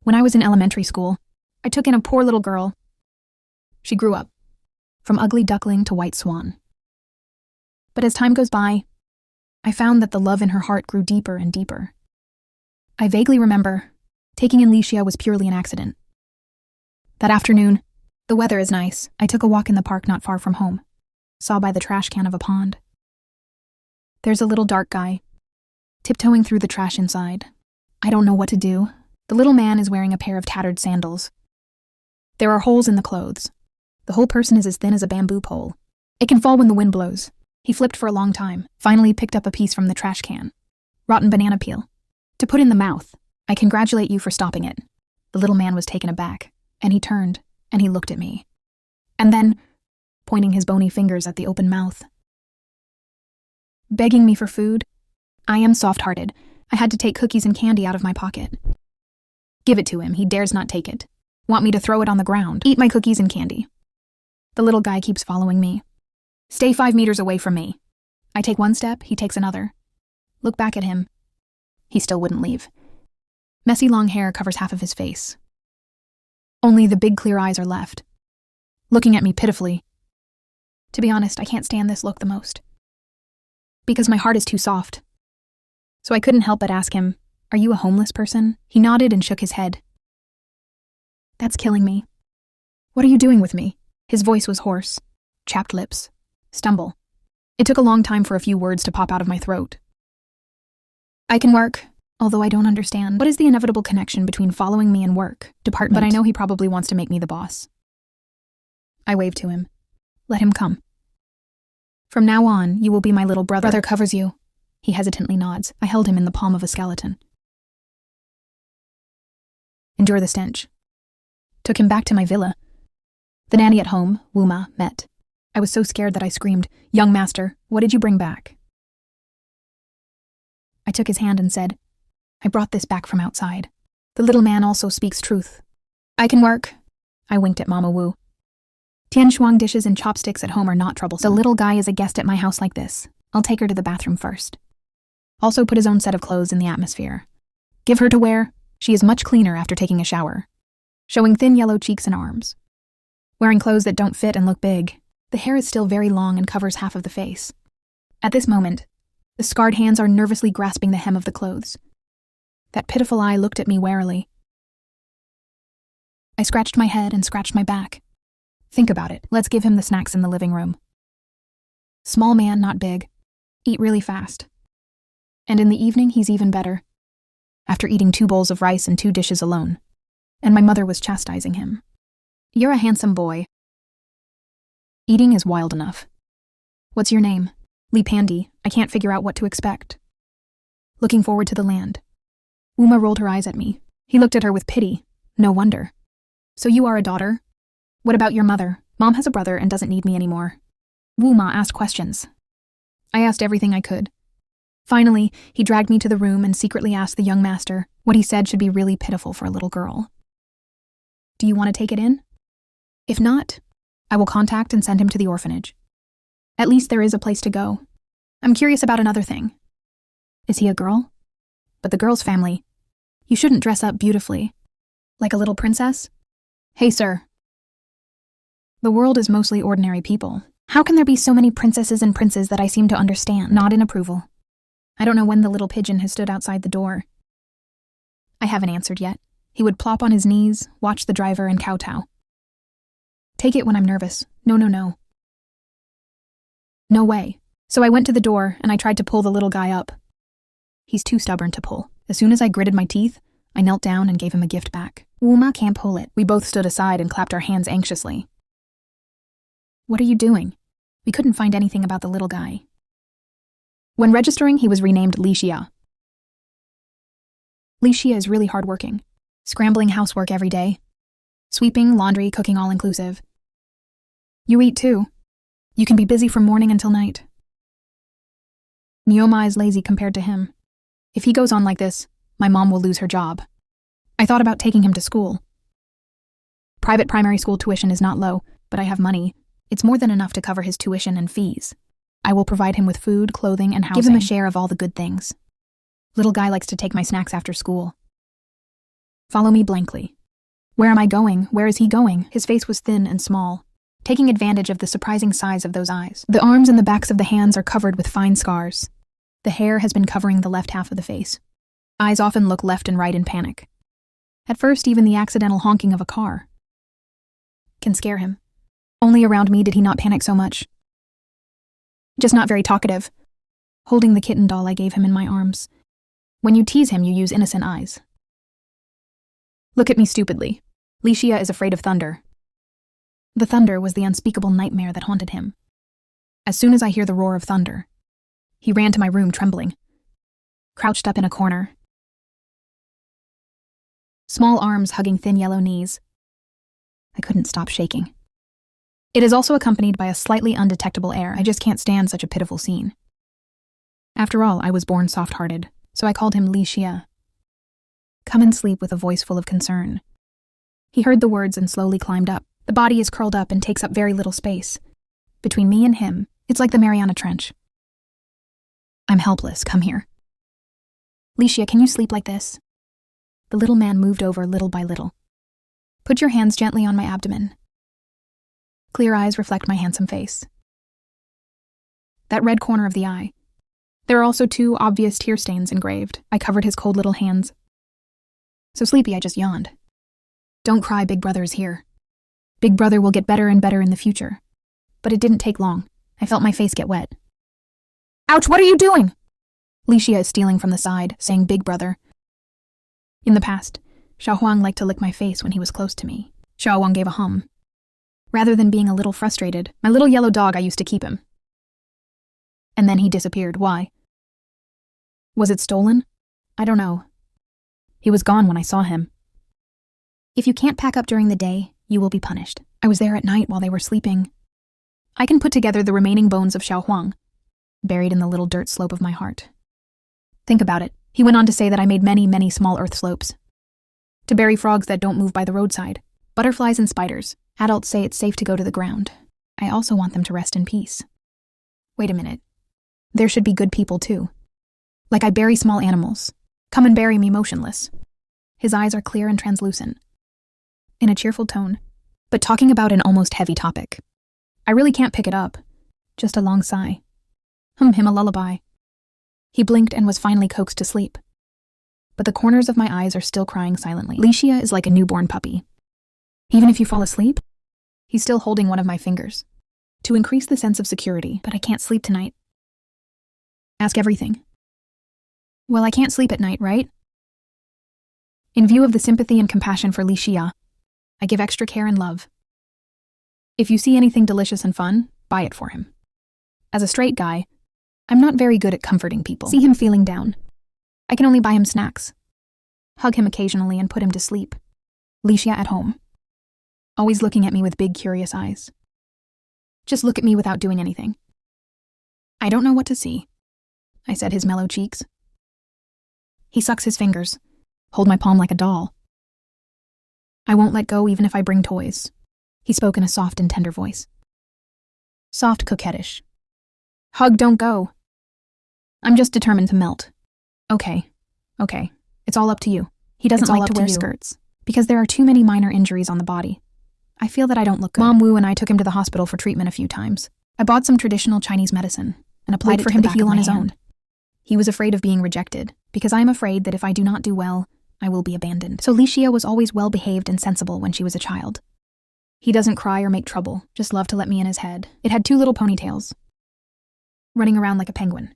When I was in elementary school, I took in a poor little girl. She grew up, from ugly duckling to white swan. But as time goes by, I found that the love in her heart grew deeper and deeper. I vaguely remember taking in Licia was purely an accident. That afternoon, the weather is nice. I took a walk in the park not far from home, saw by the trash can of a pond. There's a little dark guy, tiptoeing through the trash inside. I don't know what to do. The little man is wearing a pair of tattered sandals. There are holes in the clothes. The whole person is as thin as a bamboo pole. It can fall when the wind blows. He flipped for a long time, finally picked up a piece from the trash can. Rotten banana peel. To put in the mouth. I congratulate you for stopping it. The little man was taken aback, and he turned, and he looked at me. And then, pointing his bony fingers at the open mouth, begging me for food. I am soft-hearted. I had to take cookies and candy out of my pocket. Give it to him. He dares not take it. Want me to throw it on the ground? Eat my cookies and candy. The little guy keeps following me. Stay 5 meters away from me. I take one step, he takes another. Look back at him. He still wouldn't leave. Messy long hair covers half of his face. Only the big clear eyes are left, looking at me pitifully. To be honest, I can't stand this look the most, because my heart is too soft. So I couldn't help but ask him, "Are you a homeless person?" He nodded and shook his head. That's killing me. What are you doing with me? His voice was hoarse, chapped lips, stumble. It took a long time for a few words to pop out of my throat. I can work, although I don't understand. What is the inevitable connection between following me and work? Department. But I know he probably wants to make me the boss. I waved to him. Let him come. From now on, you will be my little brother. Brother covers you. He hesitantly nods. I held him in the palm of a skeleton. Endure the stench. Took him back to my villa. The nanny at home, Wuma, met. I was so scared that I screamed, "Young master, what did you bring back?" I took his hand and said, "I brought this back from outside. The little man also speaks truth. I can work." I winked at Mama Wu. Tian shuang dishes and chopsticks at home are not troublesome. The little guy is a guest at my house like this. I'll take her to the bathroom first. Also put his own set of clothes in the atmosphere. Give her to wear. She is much cleaner after taking a shower, showing thin yellow cheeks and arms. Wearing clothes that don't fit and look big. The hair is still very long and covers half of the face. At this moment, the scarred hands are nervously grasping the hem of the clothes. That pitiful eye looked at me warily. I scratched my head and scratched my back. Think about it. Let's give him the snacks in the living room. Small man, not big. Eat really fast. And in the evening, he's even better. After eating 2 bowls of rice and 2 dishes alone. And my mother was chastising him. You're a handsome boy. Eating is wild enough. What's your name? Li Pandy. I can't figure out what to expect. Looking forward to the land. Uma rolled her eyes at me. He looked at her with pity. No wonder. So you are a daughter? What about your mother? Mom has a brother and doesn't need me anymore. Wuma asked questions. I asked everything I could. Finally, he dragged me to the room and secretly asked the young master what he said should be really pitiful for a little girl. Do you want to take it in? If not, I will contact and send him to the orphanage. At least there is a place to go. I'm curious about another thing. Is he a girl? But the girl's family. You shouldn't dress up beautifully. Like a little princess? Hey, sir. The world is mostly ordinary people. How can there be so many princesses and princes that I seem to understand? Nod in approval. I don't know when the little pigeon has stood outside the door. I haven't answered yet. He would plop on his knees, watch the driver, and kowtow. Take it when I'm nervous. No. No way. So I went to the door, and I tried to pull the little guy up. He's too stubborn to pull. As soon as I gritted my teeth, I knelt down and gave him a gift back. Uma can't pull it. We both stood aside and clapped our hands anxiously. What are you doing? We couldn't find anything about the little guy. When registering, he was renamed Licia. Licia is really hardworking, scrambling housework every day. Sweeping, laundry, cooking all inclusive. You eat too. You can be busy from morning until night. Neoma is lazy compared to him. If he goes on like this, my mom will lose her job. I thought about taking him to school. Private primary school tuition is not low, but I have money. It's more than enough to cover his tuition and fees. I will provide him with food, clothing, and housing. Give him a share of all the good things. Little guy likes to take my snacks after school. Follow me blankly. Where am I going? Where is he going? His face was thin and small, taking advantage of the surprising size of those eyes. The arms and the backs of the hands are covered with fine scars. The hair has been covering the left half of the face. Eyes often look left and right in panic. At first, even the accidental honking of a car can scare him. Only around me did he not panic so much. Just not very talkative. Holding the kitten doll I gave him in my arms. When you tease him, you use innocent eyes. Look at me stupidly. Licia is afraid of thunder. The thunder was the unspeakable nightmare that haunted him. As soon as I hear the roar of thunder, he ran to my room trembling, crouched up in a corner, small arms hugging thin yellow knees. I couldn't stop shaking. It is also accompanied by a slightly undetectable air. I just can't stand such a pitiful scene. After all, I was born soft-hearted, so I called him Licia. Come and sleep with a voice full of concern. He heard the words and slowly climbed up. The body is curled up and takes up very little space. Between me and him, it's like the Mariana Trench. I'm helpless, come here. Licia, can you sleep like this? The little man moved over little by little. Put your hands gently on my abdomen. Clear eyes reflect my handsome face. That red corner of the eye. There are also 2 obvious tear stains engraved. I covered his cold little hands. So sleepy, I just yawned. Don't cry, Big Brother is here. Big Brother will get better and better in the future. But it didn't take long. I felt my face get wet. Ouch, what are you doing? Licia is stealing from the side, saying Big Brother. In the past, Xiao Huang liked to lick my face when he was close to me. Xiao Huang gave a hum. Rather than being a little frustrated, my little yellow dog, I used to keep him. And then he disappeared. Why? Was it stolen? I don't know. He was gone when I saw him. If you can't pack up during the day, you will be punished. I was there at night while they were sleeping. I can put together the remaining bones of Xiao Huang, buried in the little dirt slope of my heart. Think about it. He went on to say that I made many, many small earth slopes. To bury frogs that don't move by the roadside, butterflies and spiders. Adults say it's safe to go to the ground. I also want them to rest in peace. Wait a minute. There should be good people too. Like I bury small animals. Come and bury me motionless. His eyes are clear and translucent. In a cheerful tone, but talking about an almost heavy topic. I really can't pick it up. Just a long sigh. Him a lullaby. He blinked and was finally coaxed to sleep. But the corners of my eyes are still crying silently. Licia is like a newborn puppy. Even if you fall asleep, he's still holding one of my fingers. To increase the sense of security, but I can't sleep tonight. Ask everything. Well, I can't sleep at night, right? In view of the sympathy and compassion for Licia, I give extra care and love. If you see anything delicious and fun, buy it for him. As a straight guy, I'm not very good at comforting people. See him feeling down. I can only buy him snacks. Hug him occasionally and put him to sleep. Licia at home. Always looking at me with big, curious eyes. Just look at me without doing anything. I don't know what to see, I said, his mellow cheeks. He sucks his fingers, hold my palm like a doll. I won't let go even if I bring toys. He spoke in a soft and tender voice. Soft, coquettish. Hug, don't go. I'm just determined to melt. Okay. It's all up to you. He doesn't like to wear skirts, because there are too many minor injuries on the body. I feel that I don't look good. Mom Wu and I took him to the hospital for treatment a few times. I bought some traditional Chinese medicine and applied it for him to heal on his own. He was afraid of being rejected, because I am afraid that if I do not do well, I will be abandoned. So Licia was always well-behaved and sensible when she was a child. He doesn't cry or make trouble, just loved to let me in his head. It had 2 little ponytails, running around like a penguin.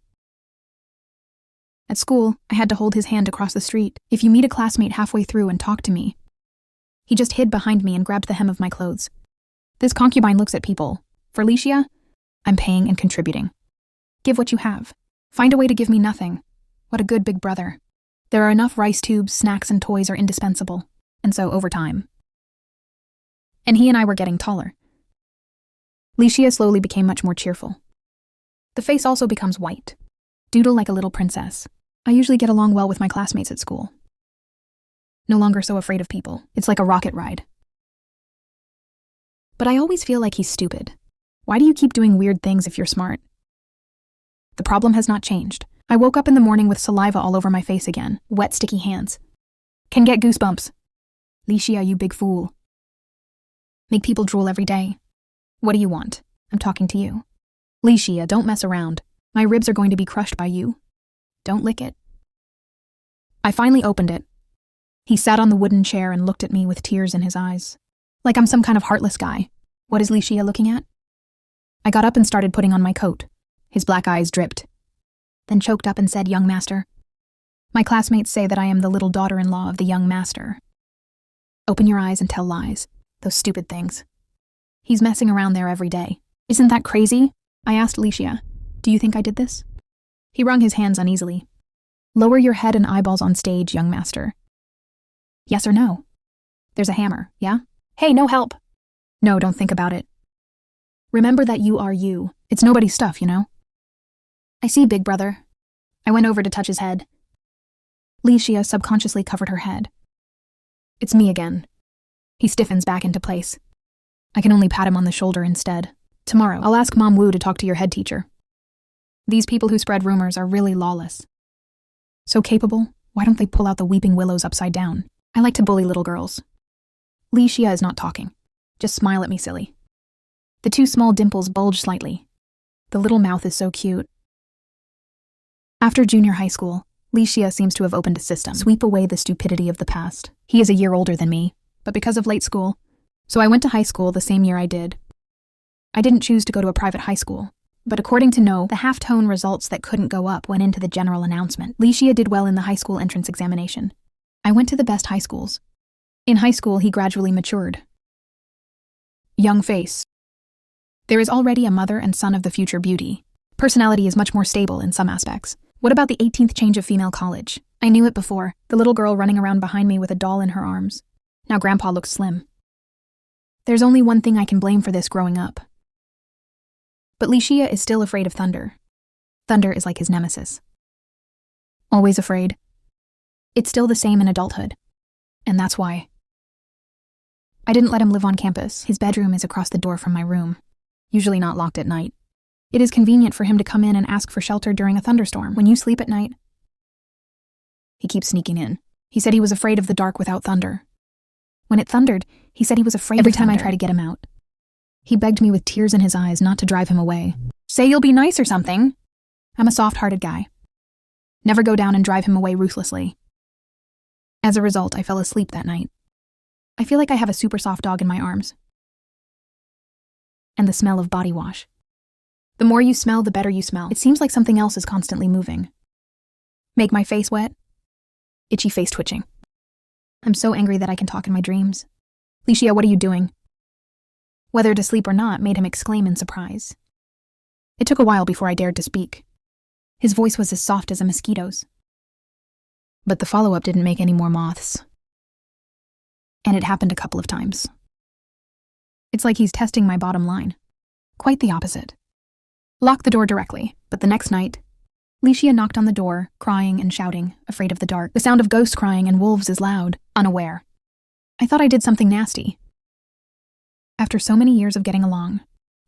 At school, I had to hold his hand across the street. If you meet a classmate halfway through and talk to me, he just hid behind me and grabbed the hem of my clothes. This concubine looks at people. For Licia, I'm paying and contributing. Give what you have. Find a way to give me nothing. What a good big brother. There are enough rice tubes, snacks, and toys are indispensable. And so, over time. And he and I were getting taller. Licia slowly became much more cheerful. The face also becomes white. Doodle like a little princess. I usually get along well with my classmates at school. No longer so afraid of people. It's like a rocket ride. But I always feel like he's stupid. Why do you keep doing weird things if you're smart? The problem has not changed. I woke up in the morning with saliva all over my face again, wet, sticky hands. Can get goosebumps. Licia, you big fool. Make people drool every day. What do you want? I'm talking to you. Licia, don't mess around. My ribs are going to be crushed by you. Don't lick it. I finally opened it. He sat on the wooden chair and looked at me with tears in his eyes. Like I'm some kind of heartless guy. What is Licia looking at? I got up and started putting on my coat. His black eyes dripped. Then choked up and said, "Young master. My classmates say that I am the little daughter-in-law of the young master. Open your eyes and tell lies. Those stupid things. He's messing around there every day. Isn't that crazy?" I asked Licia. "Do you think I did this?" He wrung his hands uneasily. "Lower your head and eyeballs on stage, young master. Yes or no? There's a hammer, yeah? Hey, no help. No, don't think about it. Remember that you are you. It's nobody's stuff, you know?" "I see, big brother." I went over to touch his head. Licia subconsciously covered her head. "It's me again." He stiffens back into place. I can only pat him on the shoulder instead. "Tomorrow, I'll ask Mom Wu to talk to your head teacher. These people who spread rumors are really lawless. So capable, why don't they pull out the weeping willows upside down? I like to bully little girls." Licia is not talking. Just smile at me, silly. The two small dimples bulge slightly. The little mouth is so cute. After junior high school, Licia seems to have opened a system. Sweep away the stupidity of the past. He is a year older than me, but because of late school, so I went to high school the same year I did. I didn't choose to go to a private high school, but according to No, the half-tone results that couldn't go up went into the general announcement. Licia did well in the high school entrance examination. I went to the best high schools. In high school, he gradually matured. Young face. There is already a mother and son of the future beauty. Personality is much more stable in some aspects. What about the 18th change of female college? I knew it before, the little girl running around behind me with a doll in her arms. Now Grandpa looks slim. There's only one thing I can blame for this growing up. But Licia is still afraid of thunder. Thunder is like his nemesis. Always afraid. It's still the same in adulthood. And that's why. I didn't let him live on campus. His bedroom is across the door from my room, usually not locked at night. It is convenient for him to come in and ask for shelter during a thunderstorm. When you sleep at night, he keeps sneaking in. He said he was afraid of the dark without thunder. When it thundered, he said he was afraid every time I tried to get him out. He begged me with tears in his eyes not to drive him away. Say you'll be nice or something. I'm a soft-hearted guy. Never go down and drive him away ruthlessly. As a result, I fell asleep that night. I feel like I have a super soft dog in my arms. And the smell of body wash. The more you smell, the better you smell. It seems like something else is constantly moving. Make my face wet? Itchy face twitching. I'm so angry that I can talk in my dreams. Licia, what are you doing? Whether to sleep or not made him exclaim in surprise. It took a while before I dared to speak. His voice was as soft as a mosquito's. But the follow-up didn't make any more moths. And it happened a couple of times. It's like he's testing my bottom line. Quite the opposite. Lock the door directly, but the next night, Licia knocked on the door, crying and shouting, afraid of the dark. The sound of ghosts crying and wolves is loud, unaware. I thought I did something nasty. After so many years of getting along,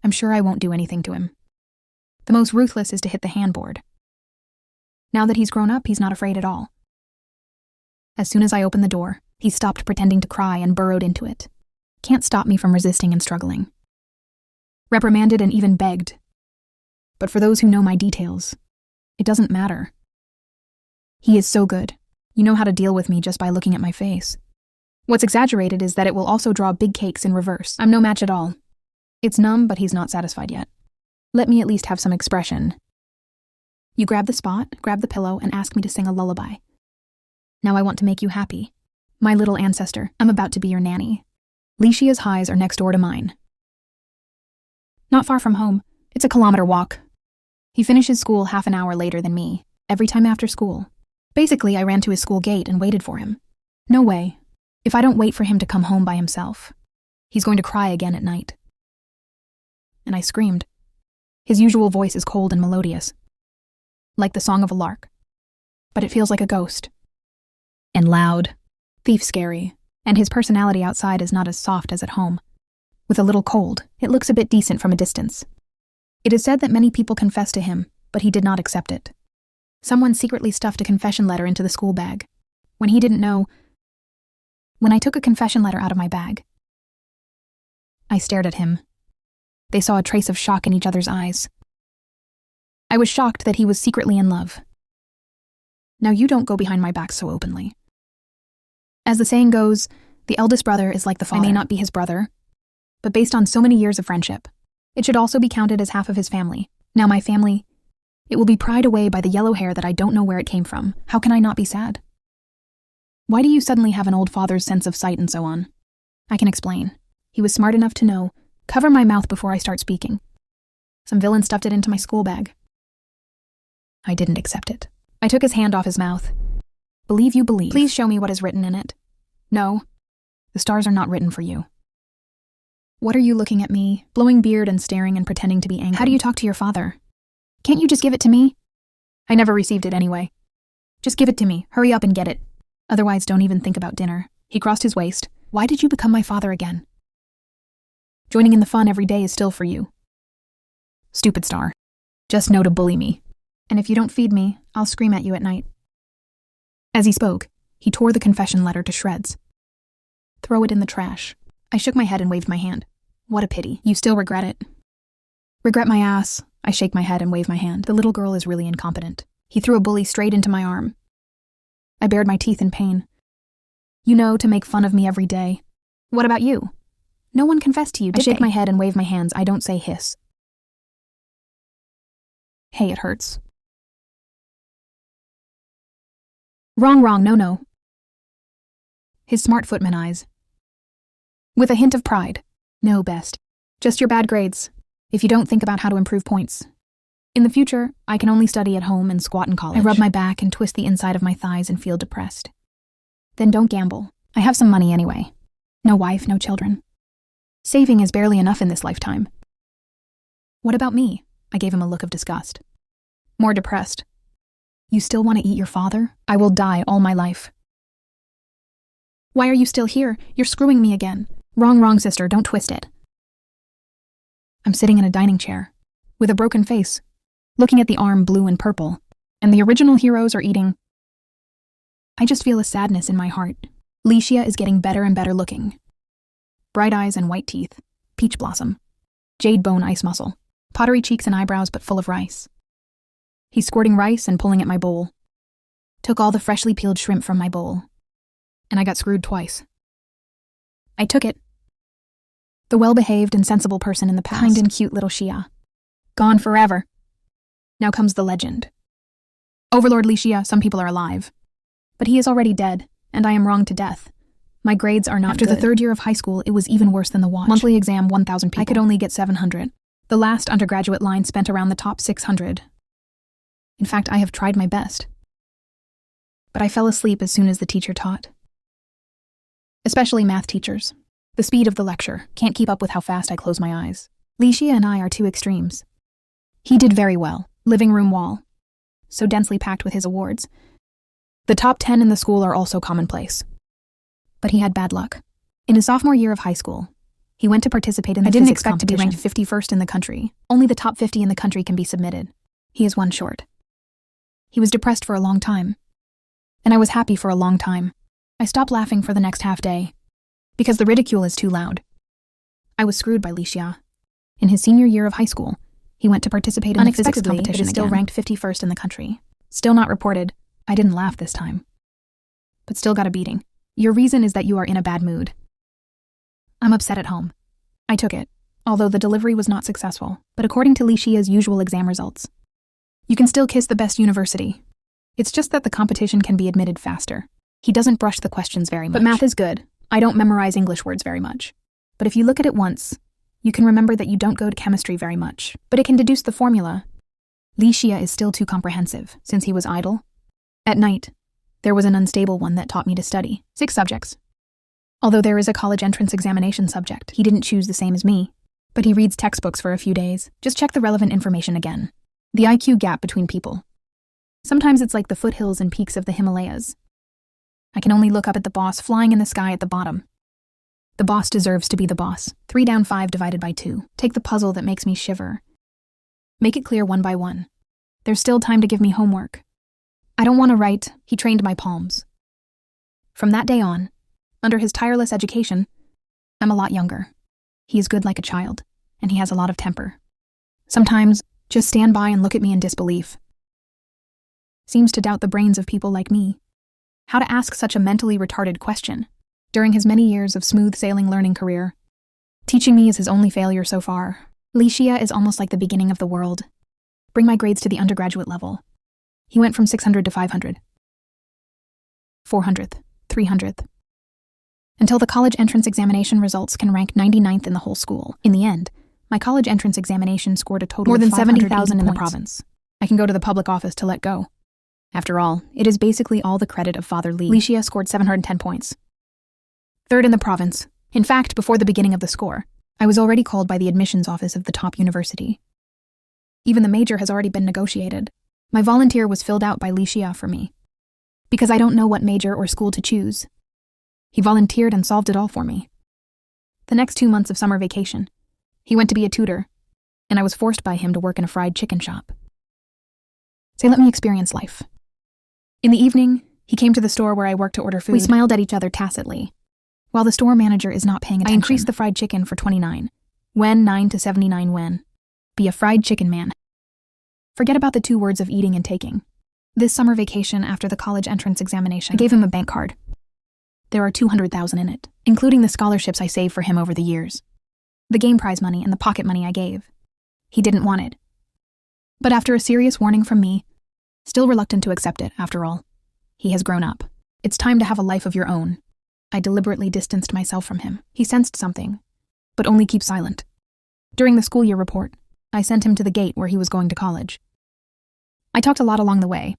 I'm sure I won't do anything to him. The most ruthless is to hit the handboard. Now that he's grown up, he's not afraid at all. As soon as I opened the door, he stopped pretending to cry and burrowed into it. Can't stop me from resisting and struggling. Reprimanded and even begged. But for those who know my details, it doesn't matter. He is so good. You know how to deal with me just by looking at my face. What's exaggerated is that it will also draw big cakes in reverse. I'm no match at all. It's numb, but he's not satisfied yet. Let me at least have some expression. You grab the spot, grab the pillow, and ask me to sing a lullaby. Now I want to make you happy. My little ancestor, I'm about to be your nanny. Licia's highs are next door to mine. Not far from home. It's a kilometer walk. He finishes school half an hour later than me, every time after school. Basically, I ran to his school gate and waited for him. No way. If I don't wait for him to come home by himself, he's going to cry again at night. And I screamed. His usual voice is cold and melodious, like the song of a lark. But it feels like a ghost. And loud, thief scary, and his personality outside is not as soft as at home. With a little cold, it looks a bit decent from a distance. It is said that many people confessed to him, but he did not accept it. Someone secretly stuffed a confession letter into the school bag. When he didn't know, When I took a confession letter out of my bag, I stared at him. They saw a trace of shock in each other's eyes. I was shocked that he was secretly in love. Now you don't go behind my back so openly. As the saying goes, the eldest brother is like the father. I may not be his brother, but based on so many years of friendship, it should also be counted as half of his family. Now my family, it will be pried away by the yellow hair that I don't know where it came from. How can I not be sad? Why do you suddenly have an old father's sense of sight and so on? I can explain. He was smart enough to know, cover my mouth before I start speaking. Some villain stuffed it into my school bag. I didn't accept it. I took his hand off his mouth. Believe you believe. Please show me what is written in it. No, the stars are not written for you. What are you looking at me, blowing beard and staring and pretending to be angry? How do you talk to your father? Can't you just give it to me? I never received it anyway. Just give it to me. Hurry up and get it. Otherwise, don't even think about dinner. He crossed his waist. Why did you become my father again? Joining in the fun every day is still for you. Stupid star. Just know to bully me. And if you don't feed me, I'll scream at you at night. As he spoke, he tore the confession letter to shreds. Throw it in the trash. I shook my head and waved my hand. What a pity. You still regret it. Regret my ass. I shake my head and wave my hand. The little girl is really incompetent. He threw a bully straight into my arm. I bared my teeth in pain. You know, to make fun of me every day. What about you? No one confessed to you, did they? I shake my head and wave my hands. I don't say hiss. Hey, it hurts. Wrong, no. His smart footman eyes. With a hint of pride. No, best. Just your bad grades. If you don't think about how to improve points. In the future, I can only study at home and squat in college. I rub my back and twist the inside of my thighs and feel depressed. Then don't gamble. I have some money anyway. No wife, no children. Saving is barely enough in this lifetime. What about me? I gave him a look of disgust. More depressed. You still want to eat your father? I will die all my life. Why are you still here? You're screwing me again. Wrong, sister, don't twist it. I'm sitting in a dining chair, with a broken face, looking at the arm blue and purple, and the original heroes are eating. I just feel a sadness in my heart. Licia is getting better and better looking. Bright eyes and white teeth, peach blossom, jade bone ice muscle, pottery cheeks and eyebrows but full of rice. He's squirting rice and pulling at my bowl. Took all the freshly peeled shrimp from my bowl. And I got screwed twice. I took it. The well-behaved and sensible person in the past. Kind and cute little Shia. Gone forever. Now comes the legend. Overlord Licia, some people are alive. But he is already dead, and I am wronged to death. My grades are not After good. The third year of high school, it was even worse than the watch. Monthly exam, 1,000 people. I could only get 700. The last undergraduate line spent around the top 600. In fact, I have tried my best. But I fell asleep as soon as the teacher taught. Especially math teachers. The speed of the lecture can't keep up with how fast I close my eyes. Licia and I are two extremes. He did very well, living room wall, so densely packed with his awards. The top 10 in the school are also commonplace. But he had bad luck. In his sophomore year of high school, he went to participate in the physics competition. I didn't expect to be ranked 51st in the country. Only the top 50 in the country can be submitted. He is one short. He was depressed for a long time. And I was happy for a long time. I stopped laughing for the next half day. Because the ridicule is too loud. I was screwed by Licia. In his senior year of high school, he went to participate in the physics competition again. Still ranked 51st in the country. Still not reported. I didn't laugh this time. But still got a beating. Your reason is that you are in a bad mood. I'm upset at home. I took it, although the delivery was not successful, but according to Licia's usual exam results. You can still kiss the best university. It's just that the competition can be admitted faster. He doesn't brush the questions very much. But math is good. I don't memorize English words very much. But if you look at it once, you can remember that you don't go to chemistry very much. But it can deduce the formula. Licia is still too comprehensive, since he was idle. At night, there was an unstable one that taught me to study. 6 subjects. Although there is a college entrance examination subject, he didn't choose the same as me. But he reads textbooks for a few days. Just check the relevant information again. The IQ gap between people. Sometimes it's like the foothills and peaks of the Himalayas. I can only look up at the boss flying in the sky at the bottom. The boss deserves to be the boss. 3 down 5 divided by 2. Take the puzzle that makes me shiver. Make it clear one by one. There's still time to give me homework. I don't want to write. He trained my palms. From that day on, Under his tireless education, I'm a lot younger. He is good like a child, and he has a lot of temper. Sometimes, just stand by and look at me in disbelief. Seems to doubt the brains of people like me. How to ask such a mentally retarded question during his many years of smooth-sailing learning career. Teaching me is his only failure so far. Licia is almost like the beginning of the world. Bring my grades to the undergraduate level. He went from 600 to 500. 400th, 300th. Until the college entrance examination results can rank 99th in the whole school. In the end, my college entrance examination scored a total more than 70,000 in the province. I can go to the public office to let go. After all, it is basically all the credit of Father Lee. Licia scored 710 points. Third in the province. In fact, before the beginning of the score, I was already called by the admissions office of the top university. Even the major has already been negotiated. My volunteer was filled out by Licia for me. Because I don't know what major or school to choose. He volunteered and solved it all for me. The next 2 months of summer vacation, he went to be a tutor, and I was forced by him to work in a fried chicken shop. Say, let me experience life. In the evening, he came to the store where I worked to order food. We smiled at each other tacitly. While the store manager is not paying attention, I increased the fried chicken for 29. When 9 to 79 when. Be a fried chicken man. Forget about the 2 words of eating and taking. This summer vacation after the college entrance examination, I gave him a bank card. There are 200,000 in it, including the scholarships I saved for him over the years. The game prize money and the pocket money I gave. He didn't want it. But after a serious warning from me, still reluctant to accept it, after all, he has grown up. It's time to have a life of your own. I deliberately distanced myself from him. He sensed something, but only keep silent. During the school year report, I sent him to the gate where he was going to college. I talked a lot along the way.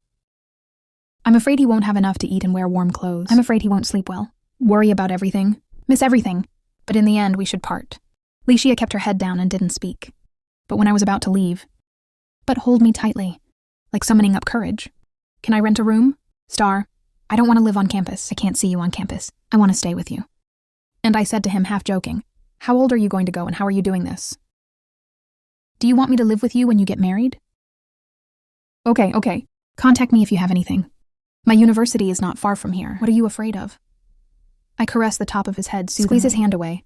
I'm afraid he won't have enough to eat and wear warm clothes. I'm afraid he won't sleep well, worry about everything, miss everything. But in the end, we should part. Licia kept her head down and didn't speak. But when I was about to leave, but hold me tightly, like summoning up courage. Can I rent a room? Star, I don't want to live on campus. I can't see you on campus. I want to stay with you. And I said to him, half joking, how old are you going to go and how are you doing this? Do you want me to live with you when you get married? Okay. Contact me if you have anything. My university is not far from here. What are you afraid of? I caressed the top of his head, squeezed his hand away.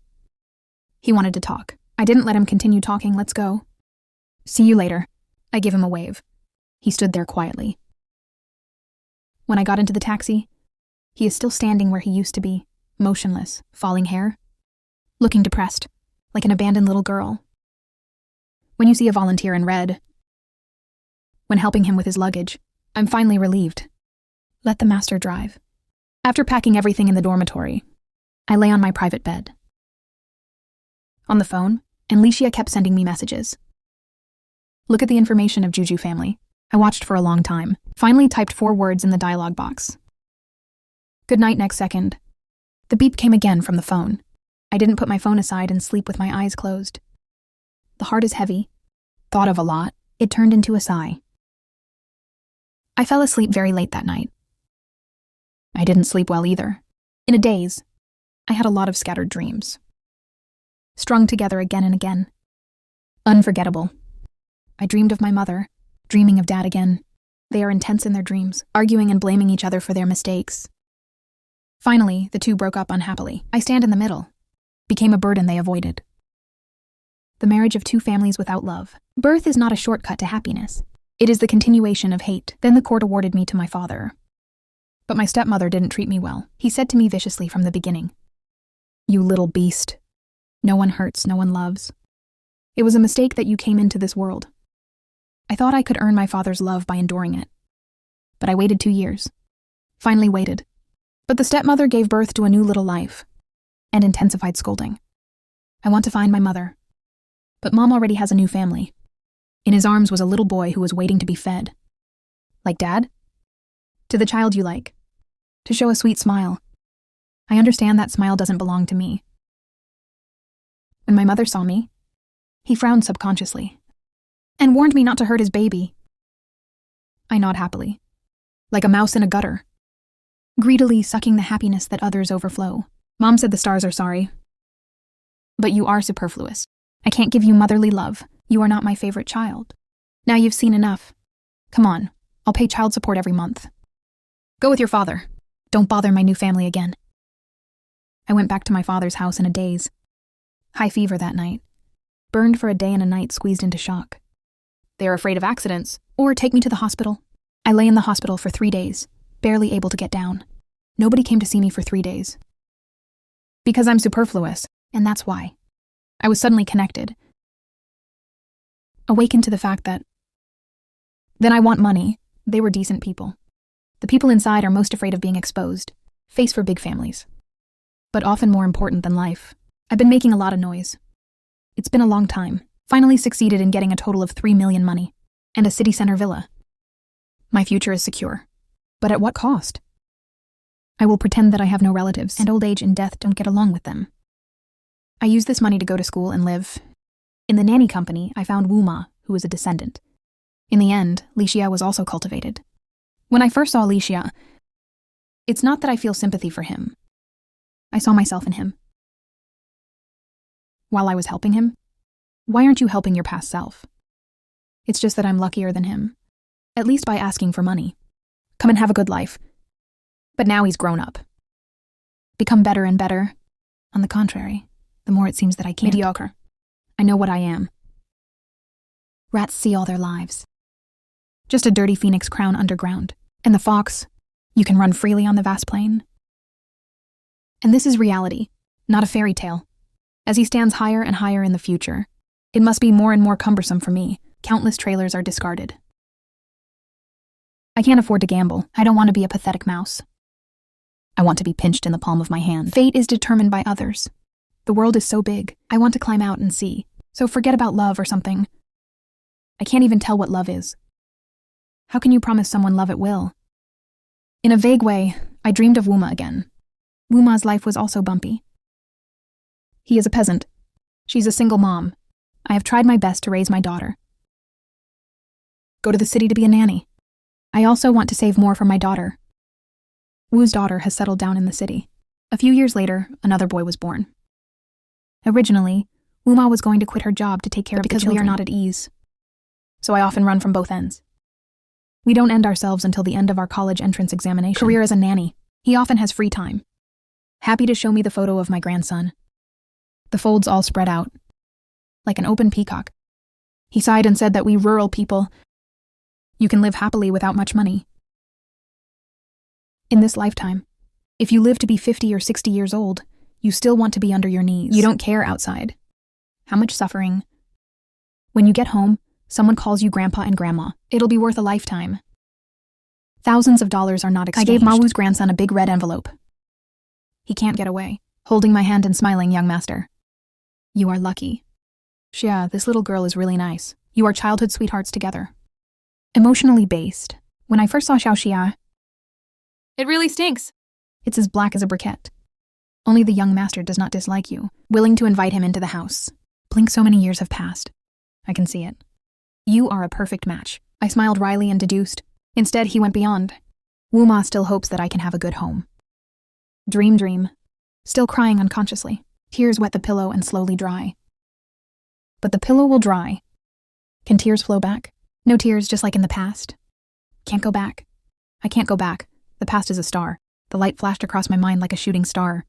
He wanted to talk. I didn't let him continue talking. Let's go. See you later. I gave him a wave. He stood there quietly. When I got into the taxi, he is still standing where he used to be, motionless, falling hair, looking depressed, like an abandoned little girl. When you see a volunteer in red, when helping him with his luggage, I'm finally relieved. Let the master drive. After packing everything in the dormitory, I lay on my private bed. On the phone, and Licia kept sending me messages. Look at the information of Juju family. I watched for a long time, finally typed 4 words in the dialogue box. Good night next second. The beep came again from the phone. I didn't put my phone aside and sleep with my eyes closed. The heart is heavy. Thought of a lot. It turned into a sigh. I fell asleep very late that night. I didn't sleep well either. In a daze, I had a lot of scattered dreams. Strung together again and again. Unforgettable. I dreamed of my mother, dreaming of Dad again. They are intense in their dreams, arguing and blaming each other for their mistakes. Finally, the two broke up unhappily. I stand in the middle. Became a burden they avoided. The marriage of 2 families without love. Birth is not a shortcut to happiness. It is the continuation of hate. Then the court awarded me to my father. But my stepmother didn't treat me well. He said to me viciously from the beginning, "You little beast. No one hurts, no one loves. It was a mistake that you came into this world." I thought I could earn my father's love by enduring it. But I waited 2 years. Finally waited. But the stepmother gave birth to a new little life, and intensified scolding. I want to find my mother. But Mom already has a new family. In his arms was a little boy who was waiting to be fed. Like Dad? To the child you like. To show a sweet smile. I understand that smile doesn't belong to me. When my mother saw me, he frowned subconsciously, and warned me not to hurt his baby. I nod happily, like a mouse in a gutter, greedily sucking the happiness that others overflow. Mom said the stars are sorry. But you are superfluous. I can't give you motherly love. You are not my favorite child. Now you've seen enough. Come on, I'll pay child support every month. Go with your father. Don't bother my new family again. I went back to my father's house in a daze. High fever that night. Burned for a day and a night, squeezed into shock. They are afraid of accidents, or take me to the hospital. I lay in the hospital for 3 days, barely able to get down. Nobody came to see me for 3 days. Because I'm superfluous, and that's why. I was suddenly connected. Awakened to the fact that then I want money. They were decent people. The people inside are most afraid of being exposed, face for big families. But often more important than life. I've been making a lot of noise. It's been a long time. Finally succeeded in getting a total of 3 million money, and a city center villa. My future is secure. But at what cost? I will pretend that I have no relatives, and old age and death don't get along with them. I use this money to go to school and live. In the nanny company, I found Wuma, who is a descendant. In the end, Licia was also cultivated. When I first saw Licia, it's not that I feel sympathy for him. I saw myself in him. While I was helping him, why aren't you helping your past self? It's just that I'm luckier than him, at least by asking for money. Come and have a good life. But now he's grown up. Become better and better. On the contrary, the more it seems that I can't. Mediocre. I know what I am. Rats see all their lives. Just a dirty phoenix crown underground. And the fox, you can run freely on the vast plain. And this is reality, not a fairy tale. As he stands higher and higher in the future, it must be more and more cumbersome for me. Countless trailers are discarded. I can't afford to gamble. I don't want to be a pathetic mouse. I want to be pinched in the palm of my hand. Fate is determined by others. The world is so big, I want to climb out and see. So forget about love or something. I can't even tell what love is. How can you promise someone love at will? In a vague way, I dreamed of Wuma again. Wuma's life was also bumpy. He is a peasant. She's a single mom. I have tried my best to raise my daughter. Go to the city to be a nanny. I also want to save more for my daughter. Wu's daughter has settled down in the city. A few years later, another boy was born. Originally, Wuma was going to quit her job to take care of the children. Because we are not at ease. So I often run from both ends. We don't end ourselves until the end of our college entrance examination. Career as a nanny. He often has free time. Happy to show me the photo of my grandson. The folds all spread out, like an open peacock. He sighed and said that we rural people, you can live happily without much money. In this lifetime, if you live to be 50 or 60 years old, you still want to be under your knees. You don't care outside. How much suffering. When you get home, someone calls you grandpa and grandma. It'll be worth a lifetime. Thousands of dollars are not exchanged. I gave Mawu's grandson a big red envelope. He can't get away, holding my hand and smiling, young master. You are lucky. Xia, this little girl is really nice. You are childhood sweethearts together. Emotionally based. When I first saw Xiao Xia, it really stinks. It's as black as a briquette. Only the young master does not dislike you, willing to invite him into the house. Blink, so many years have passed. I can see it. You are a perfect match. I smiled wryly and deduced. Instead, he went beyond. Wuma still hopes that I can have a good home. Dream. Still crying unconsciously. Tears wet the pillow and slowly dry. But the pillow will dry. Can tears flow back? No tears, just like in the past. Can't go back. I can't go back. The past is a star. The light flashed across my mind like a shooting star.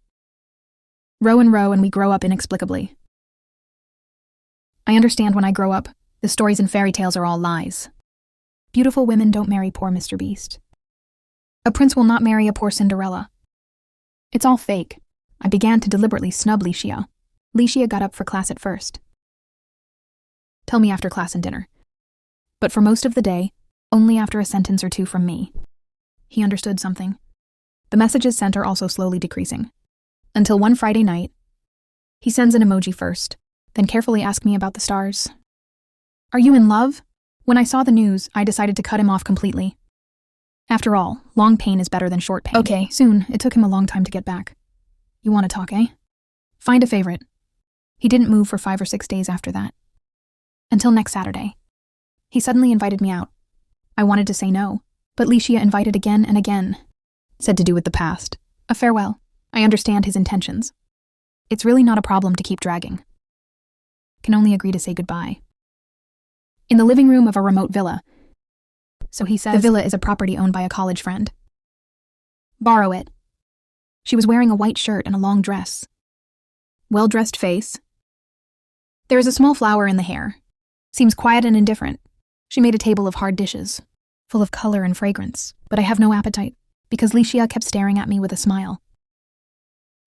Row and we grow up inexplicably. I understand when I grow up, the stories and fairy tales are all lies. Beautiful women don't marry poor Mr. Beast. A prince will not marry a poor Cinderella. It's all fake. I began to deliberately snub Licia. Licia got up for class at first. Tell me after class and dinner. But for most of the day, only after a sentence or two from me. He understood something. The messages sent are also slowly decreasing. Until one Friday night, he sends an emoji first, then carefully asks me about the stars. Are you in love? When I saw the news, I decided to cut him off completely. After all, long pain is better than short pain. Okay, soon. It took him a long time to get back. You want to talk, eh? Find a favorite. He didn't move for 5 or 6 days after that. Until next Saturday. He suddenly invited me out. I wanted to say no, but Licia invited again and again. Said to do with the past. A farewell. I understand his intentions. It's really not a problem to keep dragging. Can only agree to say goodbye. In the living room of a remote villa. So he says, the villa is a property owned by a college friend. Borrow it. She was wearing a white shirt and a long dress. Well-dressed face. There is a small flower in the hair. Seems quiet and indifferent. She made a table of hard dishes, full of color and fragrance, but I have no appetite, because Licia kept staring at me with a smile.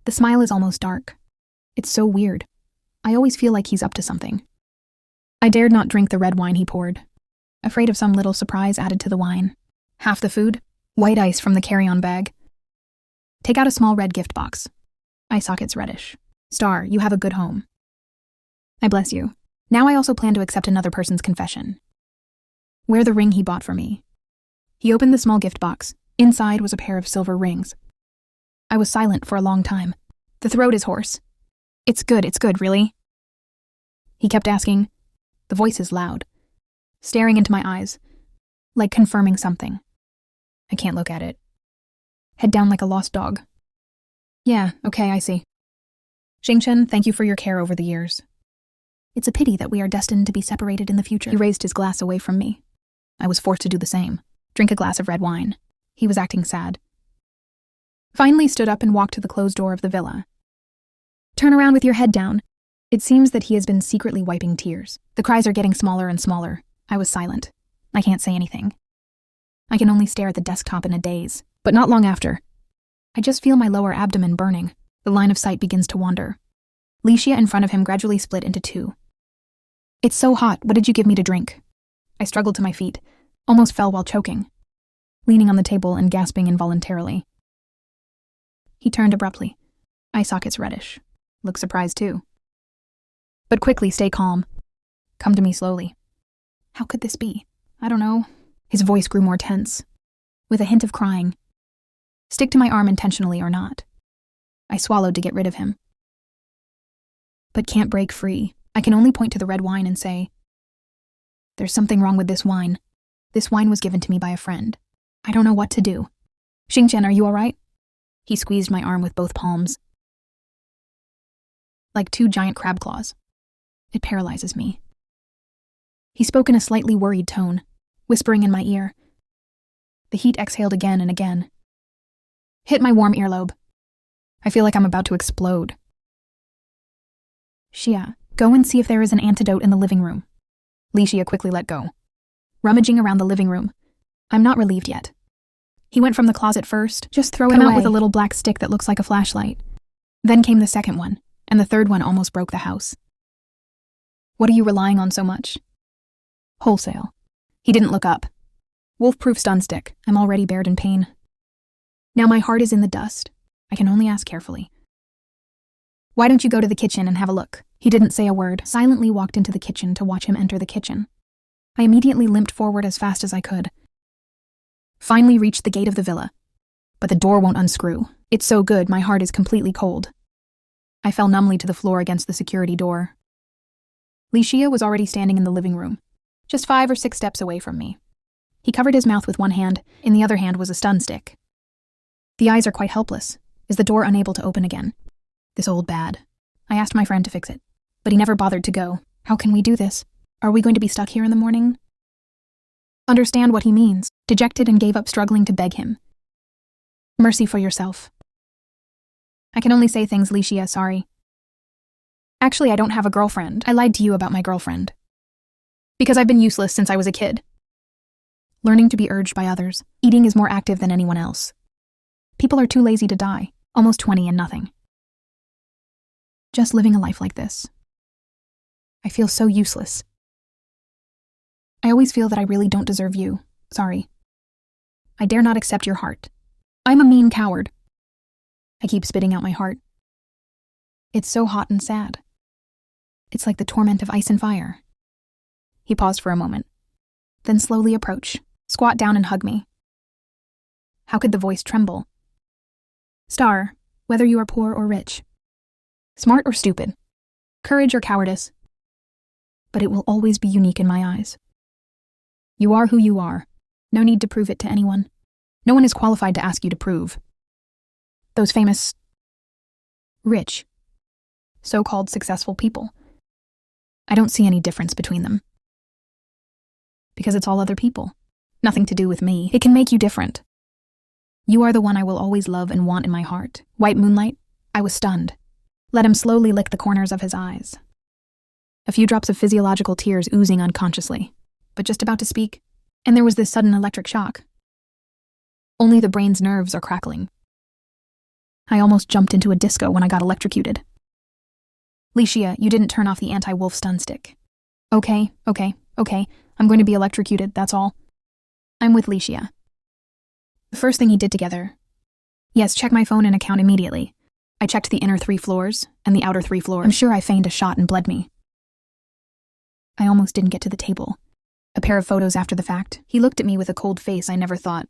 The smile is almost dark. It's so weird. I always feel like he's up to something. I dared not drink the red wine he poured, afraid of some little surprise added to the wine. Half the food, white ice from the carry-on bag. Take out a small red gift box. Eye sockets reddish. Star, you have a good home. I bless you. Now I also plan to accept another person's confession. Wear the ring he bought for me. He opened the small gift box. Inside was a pair of silver rings. I was silent for a long time. The throat is hoarse. It's good, really? He kept asking. The voice is loud, staring into my eyes, like confirming something. I can't look at it. Head down like a lost dog. Yeah, okay, I see. Xingchen, thank you for your care over the years. It's a pity that we are destined to be separated in the future. He raised his glass away from me. I was forced to do the same. Drink a glass of red wine. He was acting sad. Finally stood up and walked to the closed door of the villa. Turn around with your head down. It seems that he has been secretly wiping tears. The cries are getting smaller and smaller. I was silent. I can't say anything. I can only stare at the desktop in a daze. But not long after, I just feel my lower abdomen burning. The line of sight begins to wander. Licia in front of him gradually split into two. It's so hot, what did you give me to drink? I struggled to my feet, almost fell while choking, leaning on the table and gasping involuntarily. He turned abruptly, eye sockets reddish. Looked surprised too. But quickly, stay calm. Come to me slowly. How could this be? I don't know. His voice grew more tense, with a hint of crying. Stick to my arm intentionally or not. I swallowed to get rid of him. But can't break free. I can only point to the red wine and say, there's something wrong with this wine. This wine was given to me by a friend. I don't know what to do. Xingchen, are you all right? He squeezed my arm with both palms, like two giant crab claws. It paralyzes me. He spoke in a slightly worried tone, whispering in my ear. The heat exhaled again and again. Hit my warm earlobe. I feel like I'm about to explode. Xia, go and see if there is an antidote in the living room. Licia quickly let go, rummaging around the living room. I'm not relieved yet. He went from the closet first, just throw it away, with a little black stick that looks like a flashlight. Then came the second one, and the third one almost broke the house. What are you relying on so much? Wholesale. He didn't look up. Wolf-proof stun stick. I'm already bared in pain. Now my heart is in the dust. I can only ask carefully. Why don't you go to the kitchen and have a look? He didn't say a word, silently walked into the kitchen to watch him enter the kitchen. I immediately limped forward as fast as I could. Finally reached the gate of the villa. But the door won't unscrew. It's so good, my heart is completely cold. I fell numbly to the floor against the security door. Licia was already standing in the living room, just 5 or 6 steps away from me. He covered his mouth with one hand, in the other hand was a stun stick. The eyes are quite helpless. Is the door unable to open again? This old bad. I asked my friend to fix it, but he never bothered to go. How can we do this? Are we going to be stuck here in the morning? Understand what he means, dejected and gave up struggling to beg him. Mercy for yourself. I can only say things, Licia, sorry. Actually, I don't have a girlfriend. I lied to you about my girlfriend. Because I've been useless since I was a kid. Learning to be urged by others. Eating is more active than anyone else. People are too lazy to die. Almost 20 and nothing. Just living a life like this. I feel so useless. I always feel that I really don't deserve you. Sorry. I dare not accept your heart. I'm a mean coward. I keep spitting out my heart. It's so hot and sad. It's like the torment of ice and fire. He paused for a moment, then slowly approach, squat down and hug me. How could the voice tremble? Star, whether you are poor or rich, smart or stupid, courage or cowardice, but it will always be unique in my eyes. You are who you are. No need to prove it to anyone. No one is qualified to ask you to prove. Those famous, rich, so-called successful people, I don't see any difference between them. Because it's all other people. Nothing to do with me. It can make you different. You are the one I will always love and want in my heart. White moonlight? I was stunned. Let him slowly lick the corners of his eyes. A few drops of physiological tears oozing unconsciously, but just about to speak, and there was this sudden electric shock. Only the brain's nerves are crackling. I almost jumped into a disco when I got electrocuted. Licia, you didn't turn off the anti-wolf stun stick. Okay. I'm going to be electrocuted, that's all. I'm with Licia. The first thing he did together. Yes, check my phone and account immediately. I checked the inner 3 floors and the outer 3 floors. I'm sure I feigned a shot and bled me. I almost didn't get to the table. A pair of photos after the fact, he looked at me with a cold face I never thought.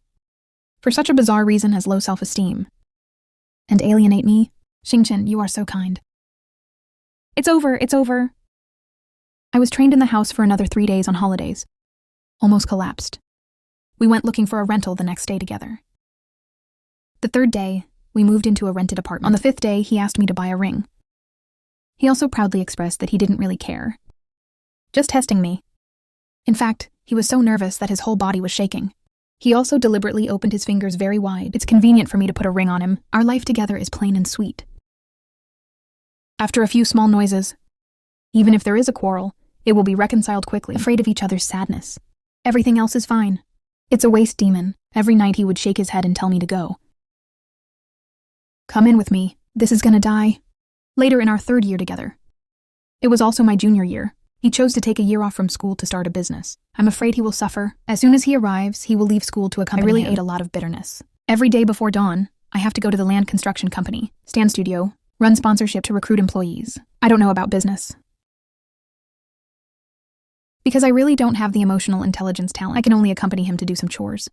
For such a bizarre reason as low self-esteem. And alienate me? Xingchen, you are so kind. It's over. I was trained in the house for another 3 days on holidays. Almost collapsed. We went looking for a rental the next day together. The 3rd day, we moved into a rented apartment. On the 5th day, he asked me to buy a ring. He also proudly expressed that he didn't really care. Just testing me. In fact, he was so nervous that his whole body was shaking. He also deliberately opened his fingers very wide. It's convenient for me to put a ring on him. Our life together is plain and sweet. After a few small noises, even if there is a quarrel, it will be reconciled quickly, afraid of each other's sadness. Everything else is fine. It's a waste demon. Every night he would shake his head and tell me to go. Come in with me. This is gonna die. Later in our 3rd year together. It was also my junior year. He chose to take a year off from school to start a business. I'm afraid he will suffer. As soon as he arrives, he will leave school to accompany him. I really ate a lot of bitterness. Every day before dawn, I have to go to the land construction company, stand studio, run sponsorship to recruit employees. I don't know about business. Because I really don't have the emotional intelligence talent, I can only accompany him to do some chores.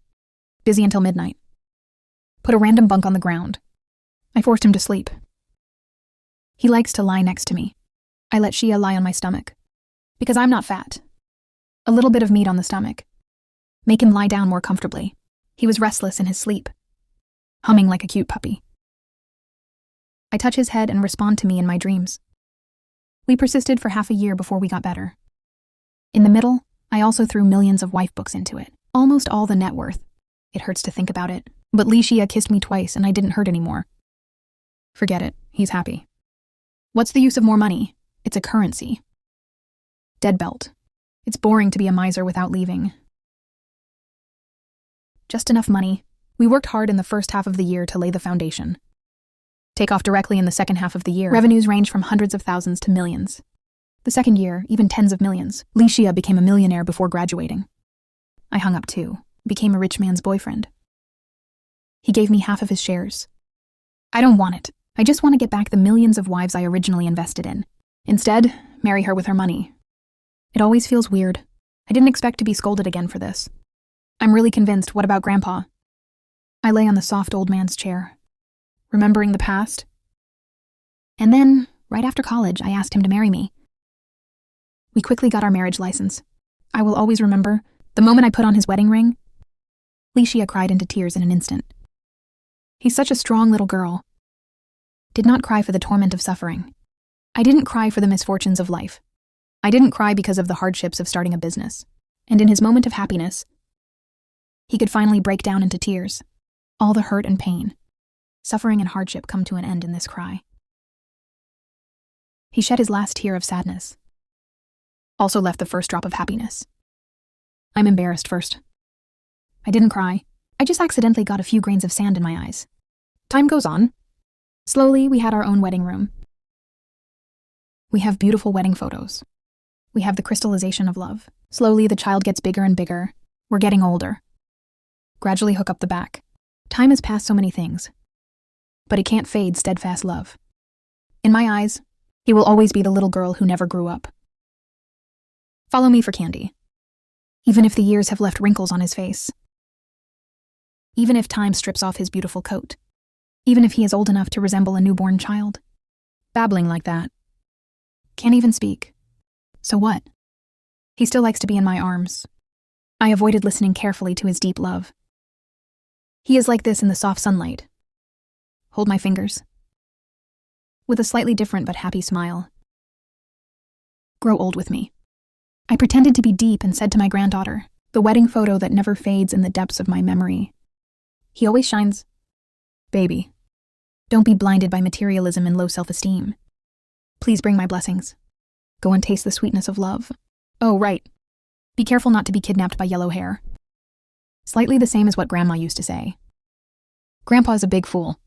Busy until midnight. Put a random bunk on the ground. I forced him to sleep. He likes to lie next to me. I let Shia lie on my stomach. Because I'm not fat. A little bit of meat on the stomach. Make him lie down more comfortably. He was restless in his sleep, humming like a cute puppy. I touch his head and respond to me in my dreams. We persisted for half a year before we got better. In the middle, I also threw millions of wife books into it. Almost all the net worth. It hurts to think about it. But Licia kissed me twice and I didn't hurt anymore. Forget it. He's happy. What's the use of more money? It's a currency. Dead belt. It's boring to be a miser without leaving. Just enough money. We worked hard in the first half of the year to lay the foundation. Take off directly in the second half of the year. Revenues range from hundreds of thousands to millions. The second year, even tens of millions. Licia became a millionaire before graduating. I hung up too, became a rich man's boyfriend. He gave me half of his shares. I don't want it. I just want to get back the millions of wives I originally invested in. Instead, marry her with her money. It always feels weird. I didn't expect to be scolded again for this. I'm really convinced. What about Grandpa? I lay on the soft old man's chair, remembering the past. And then, right after college, I asked him to marry me. We quickly got our marriage license. I will always remember, the moment I put on his wedding ring, Licia cried into tears in an instant. He's such a strong little girl. Did not cry for the torment of suffering. I didn't cry for the misfortunes of life. I didn't cry because of the hardships of starting a business. And in his moment of happiness, he could finally break down into tears. All the hurt and pain, suffering and hardship come to an end in this cry. He shed his last tear of sadness. Also left the first drop of happiness. I'm embarrassed first. I didn't cry. I just accidentally got a few grains of sand in my eyes. Time goes on. Slowly, we had our own wedding room. We have beautiful wedding photos. We have the crystallization of love. Slowly, the child gets bigger and bigger. We're getting older. Gradually hook up the back. Time has passed so many things. But it can't fade steadfast love. In my eyes, he will always be the little girl who never grew up. Follow me for candy. Even if the years have left wrinkles on his face. Even if time strips off his beautiful coat. Even if he is old enough to resemble a newborn child. Babbling like that. Can't even speak. So what? He still likes to be in my arms. I avoided listening carefully to his deep love. He is like this in the soft sunlight. Hold my fingers. With a slightly different but happy smile. Grow old with me. I pretended to be deep and said to my granddaughter, the wedding photo that never fades in the depths of my memory. He always shines Baby, don't be blinded by materialism and low self-esteem. Please bring my blessings. Go and taste the sweetness of love. Oh, right. Be careful not to be kidnapped by yellow hair. Slightly the same as what Grandma used to say. Grandpa's a big fool.